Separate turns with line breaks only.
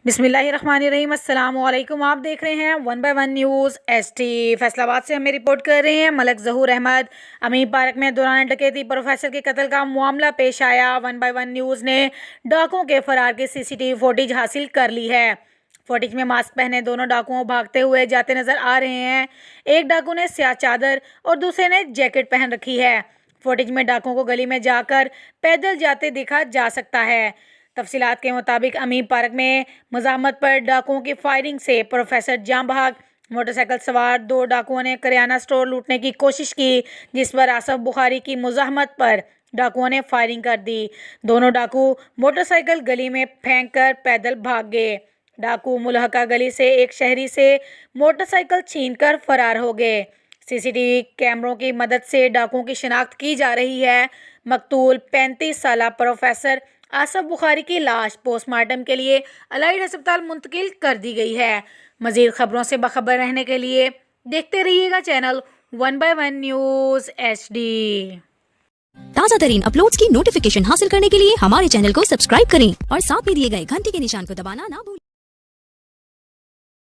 बिस्मिल्लाहिर्रहमानिर्रहीम। अस्सलाम वालेकुम। आप देख रहे हैं 1 बाय 1 न्यूज़ एसटी। फैसलाबाद से हमें रिपोर्ट कर रहे हैं मलक ज़हूर अहमद। अमीर पार्क में दौरान डकैती प्रोफेसर के कत्ल का मामला पेश आया। 1 बाय 1 न्यूज़ ने डाकुओं के फरार की सीसीटीवी फुटेज हासिल कर ली है। फुटेज में मास्क पहने दोनों डाकुओं भागते हुए जाते नजर आ रहे हैं। एक डाकू ने स्याह चादर और दूसरे ने जैकेट पहन रखी है। फुटेज में डाकुओं को गली में जाकर पैदल जाते देखा जा सकता है। तफसीलात के मुताबिक अमीर पार्क में मज़ामत पर डाकुओं की फायरिंग से प्रोफेसर जाम भाग। मोटरसाइकिल सवार 2 डाकुओं ने करियाना स्टोर लूटने की कोशिश की, जिस पर आसफ बुखारी की मुज़ाहमत पर डाकुओं ने फायरिंग कर दी। दोनों डाकू मोटरसाइकिल गली में फेंक कर पैदल भाग गए। डाकू मुलहका गली से एक शहरी से मोटरसाइकिल छीनकर फरार हो गए। सीसीटीवी कैमरों की मदद से डाकुओं की शिनाख्त की जा रही है। मकतूल 35 साला प्रोफेसर आसफ बुखारी की लाश पोस्टमार्टम के लिए अलाइड अस्पताल मुंतकिल कर दी गई है। मज़ीद खबरों से बाखबर रहने के लिए देखते रहिएगा चैनल 1 बाय 1 न्यूज़ HD।
ताज़ा तरीन अपलोड्स की नोटिफिकेशन हासिल करने के लिए हमारे चैनल को सब्सक्राइब करें और साथ में दिए गए घंटी के निशान को दबाना ना भूलें।